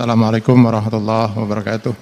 Assalamualaikum warahmatullahi wabarakatuh.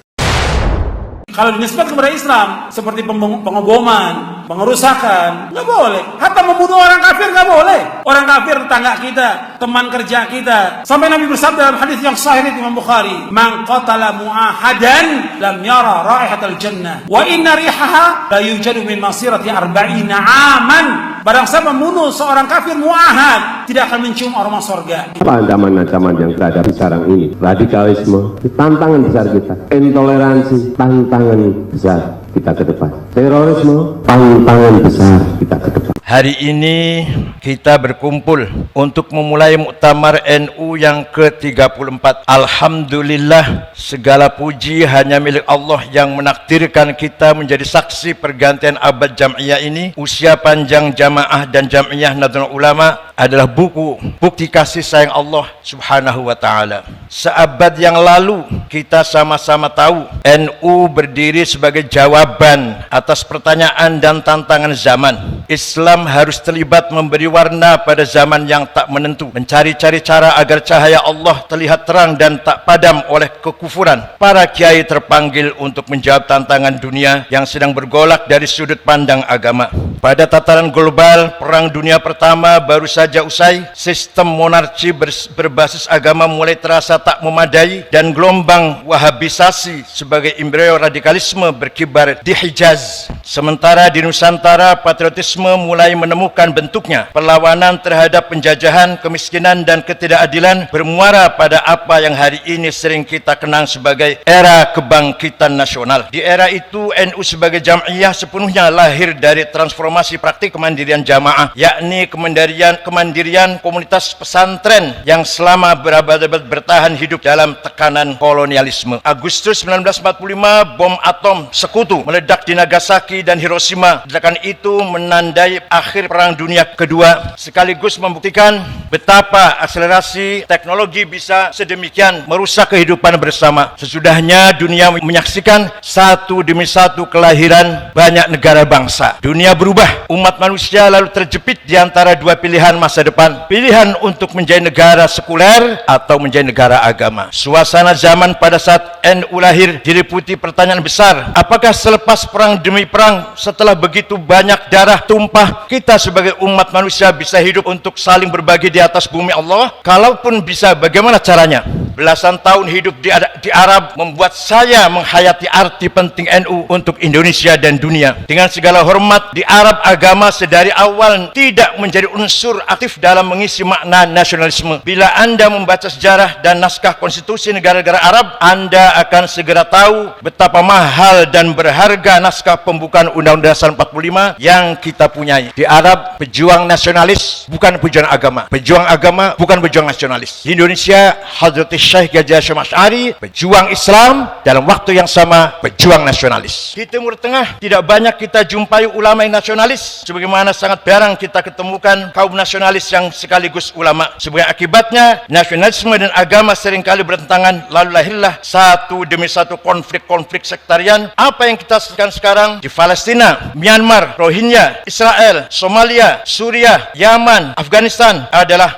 Kalau dinisbat kepada Islam seperti pengeboman, pengerusakan, nggak boleh. Hatta membunuh orang kafir nggak boleh. Orang kafir tetangga kita, teman kerja kita. Sampai Nabi bersabda dalam hadis yang sahih dari Imam Bukhari, "Man qatala mu'ahadan lam yara raihatal jannah, wa inna rihaha la yujadu min masirati 40 aman." Barang siapa membunuh seorang kafir mu'ahad, tidak akan mencium aroma surga. Apa ancaman-ancaman yang kita hadapi sekarang ini? Radikalisme, tantangan besar kita. Intoleransi, tantangan besar kita ke depan. Terorisme, tantangan besar kita ke depan. Hari ini kita berkumpul untuk memulai Muktamar NU yang ke-34. Alhamdulillah, segala puji hanya milik Allah yang menakdirkan kita menjadi saksi pergantian abad Jam'iyah ini. Usia panjang jamaah dan Jam'iyah Nahdlatul Ulama adalah bukti kasih sayang Allah Subhanahu wa taala. Seabad yang lalu kita sama-sama tahu NU berdiri sebagai jawaban atas pertanyaan dan tantangan zaman. Islam harus terlibat memberi warna pada zaman yang tak menentu, mencari-cari cara agar cahaya Allah terlihat terang dan tak padam oleh kekufuran. Para kiai terpanggil untuk menjawab tantangan dunia yang sedang bergolak dari sudut pandang agama. Pada tataran global, Perang Dunia Pertama baru saja usai, sistem monarki berbasis agama mulai terasa tak memadai, dan gelombang wahabisasi sebagai embrio radikalisme berkibar di Hijaz. Sementara di Nusantara, patriotisme mulai menemukan bentuknya. Perlawanan terhadap penjajahan, kemiskinan, dan ketidakadilan bermuara pada apa yang hari ini sering kita kenang sebagai era kebangkitan nasional. Di era itu, NU sebagai Jam'iyah sepenuhnya lahir dari transformasi praktik kemandirian jamaah, yakni kemandirian komunitas pesantren yang selama berabad-abad bertahan hidup dalam tekanan kolonialisme. Agustus 1945, bom atom sekutu meledak di Nagasaki dan Hiroshima. Ledakan itu menandai akhir Perang Dunia Kedua, sekaligus membuktikan betapa akselerasi teknologi bisa sedemikian merusak kehidupan bersama. Sesudahnya dunia menyaksikan satu demi satu kelahiran banyak negara bangsa. Dunia berubah, umat manusia lalu terjepit di antara dua pilihan masa depan. Pilihan untuk menjadi negara sekuler atau menjadi negara agama. Suasana zaman pada saat NU lahir diliputi pertanyaan besar. Apakah selepas perang demi perang, setelah begitu banyak darah tumpah, kita sebagai umat manusia bisa hidup untuk saling berbagi di atas bumi Allah? Kalaupun bisa, bagaimana caranya? Belasan tahun hidup di Arab membuat saya menghayati arti penting NU untuk Indonesia dan dunia. Dengan segala hormat, di Arab agama sedari awal tidak menjadi unsur aktif dalam mengisi makna nasionalisme. Bila Anda membaca sejarah dan naskah konstitusi negara-negara Arab, Anda akan segera tahu betapa mahal dan berharga naskah pembukaan Undang-Undang Dasar 45 yang kita punyai. Di Arab, pejuang nasionalis bukan pejuang agama. Pejuang agama bukan pejuang nasionalis. Di Indonesia, Hadrat Syekh Ghazi Hasyim Asy'ari, pejuang Islam, dalam waktu yang sama pejuang nasionalis. Di Timur Tengah tidak banyak kita jumpai ulama yang nasionalis, sebagaimana sangat jarang kita ketemukan kaum nasionalis yang sekaligus ulama. Sebagai akibatnya, nasionalisme dan agama seringkali bertentangan, lalu lahirlah satu demi satu konflik-konflik sektarian. Apa yang kita saksikan sekarang di Palestina, Myanmar, Rohingya, Israel, Somalia, Suriah, Yaman, Afghanistan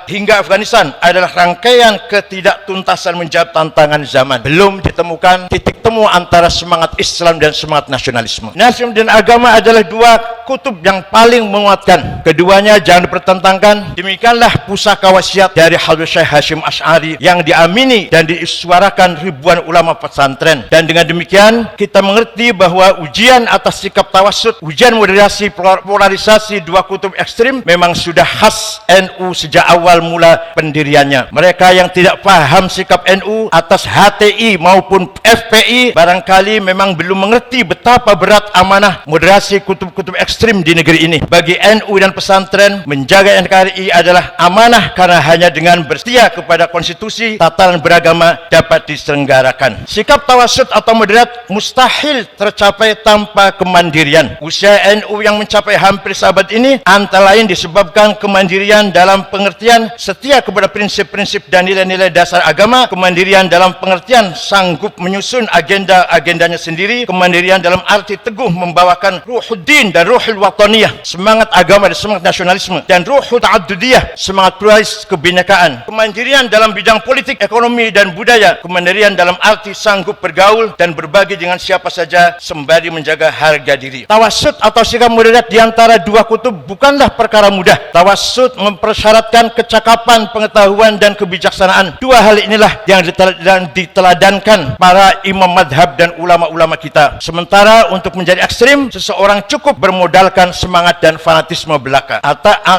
hingga Afghanistan adalah rangkaian ketidaktuntasan menjawab tantangan zaman. Belum ditemukan titik temu antara semangat Islam dan semangat nasionalisme. Nasionalisme dan agama adalah dua kutub yang paling menguatkan. Keduanya jangan dipertentangkan. Demikianlah pusaka wasiat dari Hadrat Syekh Hasyim Asy'ari yang diamini dan disuarakan ribuan ulama pesantren. Dan dengan demikian kita mengerti bahwa ujian atas sikap tawassut, ujian moderasi polarisasi dua kutub ekstrim memang sudah khas NU sejak awal mula pendiriannya. Mereka yang tidak paham sikap NU atas HTI maupun FPI barangkali memang belum mengerti betapa berat amanah moderasi kutub-kutub ekstrim di negeri ini. Bagi NU dan pesantren, menjaga NKRI adalah amanah karena hanya dengan bersetia kepada konstitusi, tatanan beragama dapat diselenggarakan. Sikap tawassut atau moderat mustahil tercapai tanpa kemandirian. Usia NU yang mencapai hampir seabad ini antara lain disebabkan kemandirian dalam pengertian setia kepada prinsip-prinsip dan nilai-nilai dasar agama pertama, kemandirian dalam pengertian sanggup menyusun agenda-agendanya sendiri, kemandirian dalam arti teguh membawakan ruhuddin dan ruhul wataniyah, semangat agama dan semangat nasionalisme, dan ruhul ta'addudiyah, semangat pluralis kebinekaan. Kemandirian dalam bidang politik, ekonomi dan budaya, kemandirian dalam arti sanggup bergaul dan berbagi dengan siapa saja sembari menjaga harga diri. Tawassut atau sikap moderat di antara dua kutub bukanlah perkara mudah. Tawassut mempersyaratkan kecakapan, pengetahuan dan kebijaksanaan. Dua hal inilah yang diteladankan para imam madhab dan ulama-ulama kita. Sementara untuk menjadi ekstrim, seseorang cukup bermodalkan semangat dan fanatisme belaka.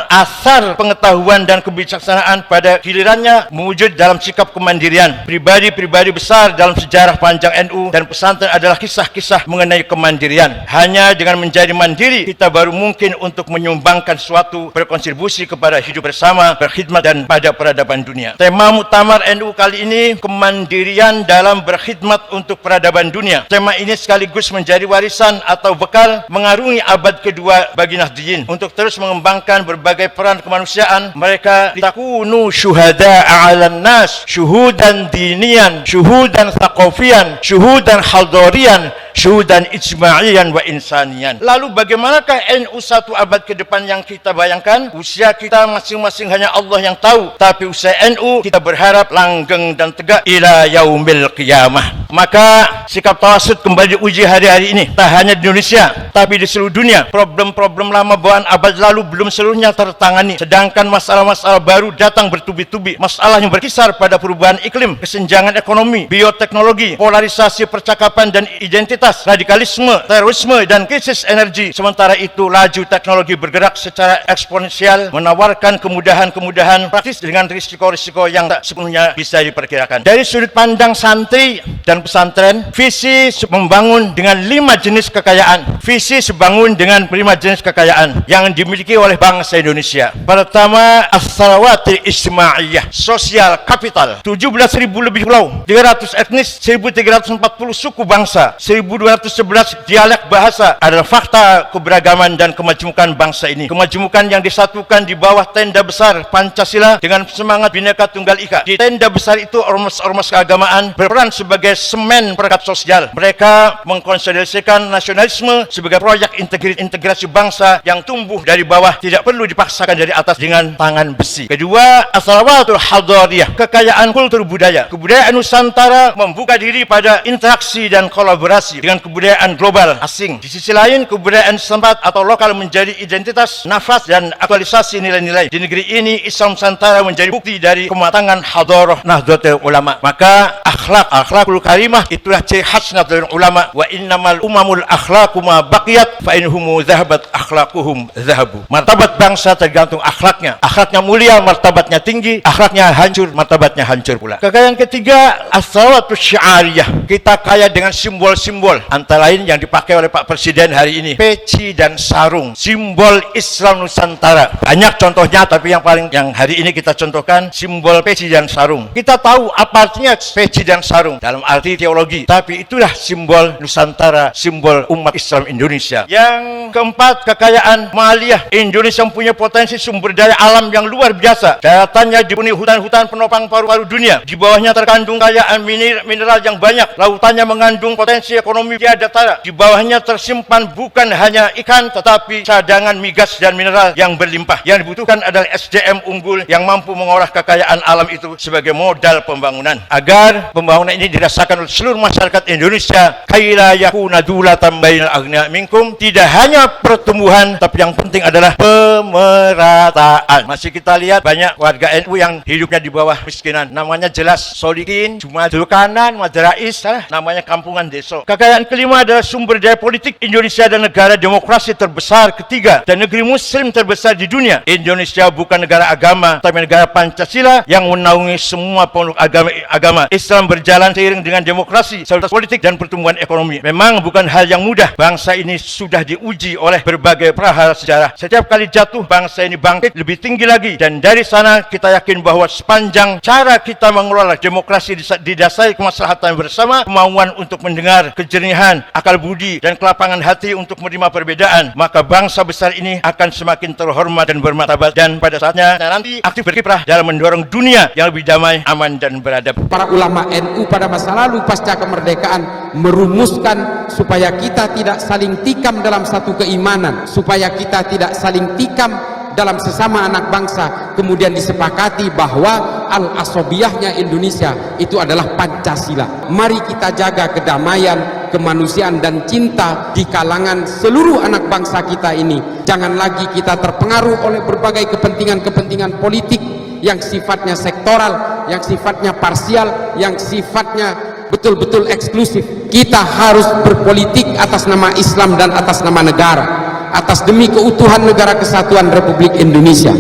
Asar pengetahuan dan kebijaksanaan pada gilirannya mewujud dalam sikap kemandirian. Pribadi-pribadi besar dalam sejarah panjang NU dan pesantren adalah kisah-kisah mengenai kemandirian. Hanya dengan menjadi mandiri, kita baru mungkin untuk menyumbangkan suatu, berkontribusi kepada hidup bersama, berkhidmat dan pada peradaban dunia. Tema Muktamar NU kali ini, kemandirian dalam berkhidmat untuk peradaban dunia. Tema ini sekaligus menjadi warisan atau bekal mengarungi abad kedua bagi Nahdliyin untuk terus mengembangkan berbagai peran kemanusiaan. Mereka takunu syuhada'a 'alan nas, syuhudan dinian, syuhudan thaqafiyan, syuhudan hadariyan, syuhudan ijma'iyan wa insaniyan. Lalu bagaimanakah NU satu abad ke depan yang kita bayangkan? Usia kita masing-masing hanya Allah yang tahu, tapi usia NU kita berharap langgeng dan tegak ila yaumil qiyamah. Maka sikap tawassut kembali diuji hari-hari ini, tak hanya di Indonesia tapi di seluruh dunia. Problem-problem lama bawaan abad lalu belum seluruhnya tertangani, sedangkan masalah-masalah baru datang bertubi-tubi. Masalah yang berkisar pada perubahan iklim, kesenjangan ekonomi, bioteknologi, polarisasi percakapan dan identitas, radikalisme, terorisme dan krisis energi. Sementara itu laju teknologi bergerak secara eksponensial, menawarkan kemudahan-kemudahan praktis dengan risiko-risiko yang tak sepenuhnya bisa diperkirakan. Dari sudut pandang santri dan pesantren, visi membangun dengan 5 jenis kekayaan. Visi sebangun dengan 5 jenis kekayaan yang dimiliki oleh bangsa Indonesia. Pertama, as-sarawatil ijtimaiyah, sosial kapital. 17.000 lebih pulau, 300 etnis, 1.340 suku bangsa, 1.211 dialek bahasa adalah fakta keberagaman dan kemajemukan bangsa ini. Kemajemukan yang disatukan di bawah tenda besar Pancasila dengan semangat Bhinneka Tunggal Ika. Di tenda besar itu ormas-ormas keagamaan berperan sebagai semen perekat sosial. Mereka mengkonsolidasikan nasionalisme sebagai proyek integrasi bangsa yang tumbuh dari bawah, tidak perlu dipaksakan dari atas dengan tangan besi. Kedua, as-sarawatul hadariyah, kekayaan kultur budaya. Kebudayaan Nusantara membuka diri pada interaksi dan kolaborasi dengan kebudayaan global asing. Di sisi lain, kebudayaan setempat atau lokal menjadi identitas, nafas dan aktualisasi nilai-nilai. Di negeri ini, Islam Nusantara menjadi bukti dari kematangan hadarah Nahdlatul Ulama. Maka akhlakul karimah itulah ciri khas Nahdlatul Ulama. Wa innamal umamul akhlaqu ma baqiyat fa inhumu dhahabat akhlaquhum dhahabu. Martabat bangsa tergantung akhlaknya. Akhlaknya mulia, martabatnya tinggi. Akhlaknya hancur, martabatnya hancur pula. Kekayaan ketiga, as-sarawatus syiariyah. Kita kaya dengan simbol-simbol, antara lain yang dipakai oleh Pak Presiden hari ini, peci dan sarung, simbol Islam Nusantara. Banyak contohnya, tapi yang hari ini kita contohkan simbol peci dan sarung. Kita tahu apa artinya peci dan sarung dalam arti teologi, tapi itulah simbol Nusantara, simbol umat Islam Indonesia. Yang keempat, kekayaan maliyah. Indonesia mempunyai potensi sumber daya alam yang luar biasa. Daratannya dipenuhi hutan-hutan penopang paru-paru dunia. Di bawahnya terkandung kekayaan mineral yang banyak. Lautannya mengandung potensi ekonomi tiada tara. Di bawahnya tersimpan bukan hanya ikan, tetapi cadangan migas dan mineral yang berlimpah. Yang dibutuhkan adalah SDM unggul yang mampu mengolah kekayaan alam itu sebagai modal pembangunan. Agar pembangunan ini dirasakan oleh seluruh masyarakat Indonesia, kaila yakuna dulatan bainal aghnia minkum, tidak hanya pertumbuhan, tapi yang penting adalah pemerataan. Masih kita lihat banyak warga NU yang hidupnya di bawah miskinan. Namanya jelas Solikin, Jumadul Kanan, Madrais, namanya kampungan desa. Kekayaan kelima adalah sumber daya politik. Indonesia adalah negara demokrasi terbesar ketiga dan negeri muslim terbesar di dunia. Indonesia bukan negara agama, tapi negara Pancasila yang menaungi semua pemeluk agama. Islam berjalan seiring dengan dengan demokrasi, stabilitas politik, dan pertumbuhan ekonomi. Memang bukan hal yang mudah. Bangsa ini sudah diuji oleh berbagai prahara sejarah. Setiap kali jatuh, bangsa ini bangkit lebih tinggi lagi. Dan dari sana kita yakin bahwa sepanjang cara kita mengelola demokrasi didasari kemaslahatan bersama, kemauan untuk mendengar, kejernihan, akal budi, dan kelapangan hati untuk menerima perbedaan, maka bangsa besar ini akan semakin terhormat dan bermartabat. Dan pada saatnya nanti aktif berkiprah dalam mendorong dunia yang lebih damai, aman, dan beradab. Para ulama NU pada masa lalu pasca kemerdekaan merumuskan supaya kita tidak saling tikam dalam satu keimanan, supaya kita tidak saling tikam dalam sesama anak bangsa. Kemudian disepakati bahwa al-asobiyahnya Indonesia itu adalah Pancasila. Mari kita jaga kedamaian, kemanusiaan, dan cinta di kalangan seluruh anak bangsa kita ini. Jangan lagi kita terpengaruh oleh berbagai kepentingan-kepentingan politik yang sifatnya sektoral, yang sifatnya parsial, yang sifatnya betul-betul eksklusif. Kita harus berpolitik atas nama Islam dan atas nama negara, atas demi keutuhan negara kesatuan Republik Indonesia.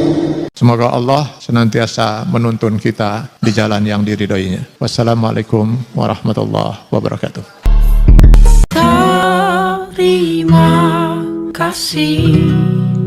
Semoga Allah senantiasa menuntun kita di jalan yang diridhoinya. Wassalamualaikum warahmatullahi wabarakatuh. Terima kasih.